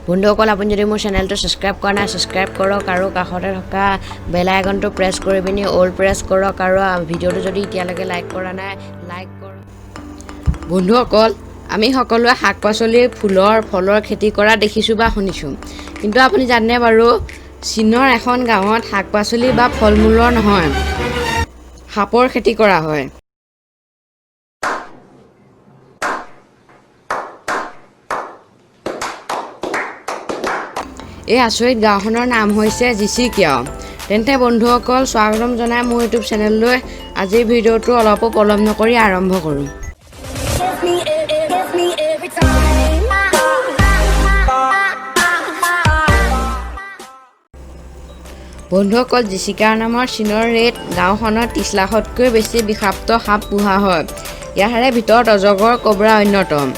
বন্ধুসকল আপুনি যদি মোৰ চেনেলটো সাবস্ক্ৰাইব কৰা নাই সাবস্ক্ৰাইব কৰক আৰু কাষতে থকা বেল আইকনটো প্ৰেছ কৰি পিনি অল প্ৰেছ কৰক আৰু ভিডিঅ'টো যদি এতিয়ালৈকে লাইক কৰা নাই লাইক কৰক বন্ধুসকল আমি সকলোৱে শাক পাচলি ফুলৰ ফলৰ খেতি কৰা দেখিছো বা শুনিছো কিন্তু আপুনি জানে বাৰু চীনৰ এখন গাঁৱত শাক পাচলি বা ফল মূলৰ নহয় সাপৰ খেতি কৰা হয় এই আচৰিত গাঁওখনৰ নাম হৈছে জিচিকিয়াও তেন্তে বন্ধুসকল স্বাগতম জনাই মোৰ ইউটিউব চেনেললৈ আজিৰ ভিডিঅ'টো অলপ পলম নকৰি আৰম্ভ কৰোঁ বন্ধুসকল জিচিকা নামৰ চীনৰ ৰেড গাঁওখনত 30 লাখতকৈ বেছি বিষাক্ত সাপ পোহা হয় ইয়াৰে ভিতৰত অজগৰ কোব্ৰা অন্যতম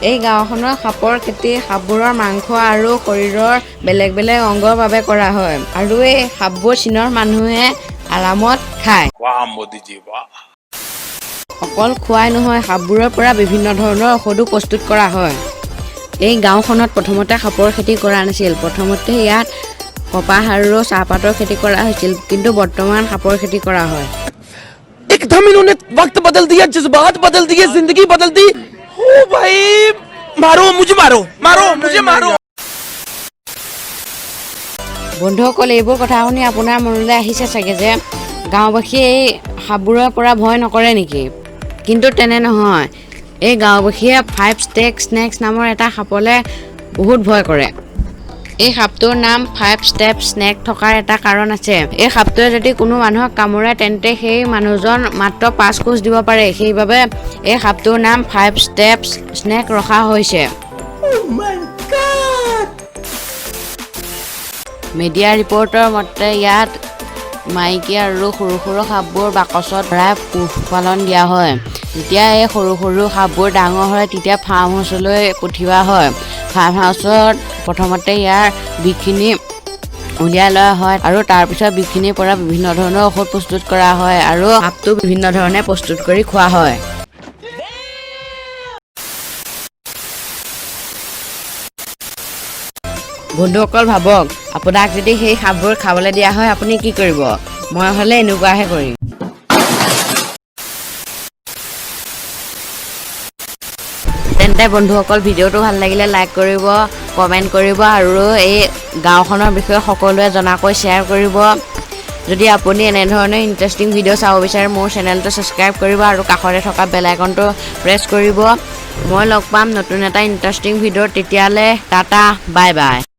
এই গাঁওখনৰ সাপৰ খেতি সাপবোৰৰ মাংস আৰু শৰীৰৰ বেলেগ বেলেগ অংগৰ বাবে কৰা হয় আৰু এই সাপবোৰ চীনৰ মানুহে আৰামত খায় অকল খোৱাই নহয় সাপবোৰৰ পৰা বিভিন্ন ধৰণৰ ঔষধো প্ৰস্তুত কৰা হয় এই গাঁওখনত প্ৰথমতে সাপৰ খেতি কৰা নাছিল প্ৰথমতে ইয়াত কপাহ আৰু চাহপাতৰ খেতি কৰা হৈছিল কিন্তু বৰ্তমান সাপৰ খেতি কৰা হয় एकदम इन्होंने वक्त बदल दिया जज्बात बदल दिए जिंदगी बदल दी ओ भाई मारो मुझे मारो বন্ধুসকল এইবোৰ কথা শুনি আপোনাৰ মনলৈ আহিছে চাগে যে গাঁওবাসীয়ে এই সাপবোৰৰ পৰা ভয় নকৰে নেকি কিন্তু তেনে নহয় এই গাঁওবাসীয়ে 5 ষ্টেক স্নেক্স নামৰ এটা সাপলে বহুত ভয় কৰে এই সাপটোৰ নাম 5 ষ্টেপ স্নেক থকাৰ এটা কাৰণ আছে এই সাপটোৱে যদি কোনো মানুহক কামুৰে তেন্তে সেই মানুহজন মাত্ৰ 5 কোচ দিব পাৰে সেইবাবে এই সাপটোৰ নাম 5 ষ্টেপ স্নেক ৰখা হৈছে মিডিয়া ৰিপৰ্টৰ মতে ইয়াত মাইকী আৰু সৰু সৰু সাপবোৰ বাকচত ভৰাই পোহপালন দিয়া হয় যেতিয়া এই সৰু সৰু সাপবোৰ ডাঙৰ হয় তেতিয়া ফাৰ্ম হাউচলৈ পঠিওৱা হয় ফাৰ্ম হাউচত প্ৰথমতে ইয়াৰ বিষখিনি উলিয়াই লোৱা হয় আৰু তাৰপিছত বিষখিনিৰ পৰা বিভিন্ন ধৰণৰ ঔষধ প্ৰস্তুত কৰা হয় আৰু সাপটো বিভিন্ন ধৰণে প্ৰস্তুত কৰি খোৱা হয় বন্ধুসকল ভাবক আপোনাক যদি সেই সাপবোৰ খাবলৈ দিয়া হয় আপুনি কি কৰিব মই হ'লে এনেকুৱাহে কৰিম তেন্তে বন্ধুসকল ভিডিঅ'টো ভাল লাগিলে লাইক কৰিব কমেণ্ট কৰিব আৰু এই গাঁওখনৰ বিষয়ে সকলোৱে জনাকৈ শ্বেয়াৰ কৰিব যদি আপুনি এনেধৰণে ইণ্টাৰেষ্টিং ভিডিঅ' চাব বিচাৰে মোৰ চেনেলটো ছাবস্ক্ৰাইব কৰিব আৰু কাষতে থকা বেল আইকনটো প্ৰেছ কৰিব মই লগ পাম নতুন এটা ইণ্টাৰেষ্টিং ভিডিঅ'ত তেতিয়ালৈ টাটা বাই বাই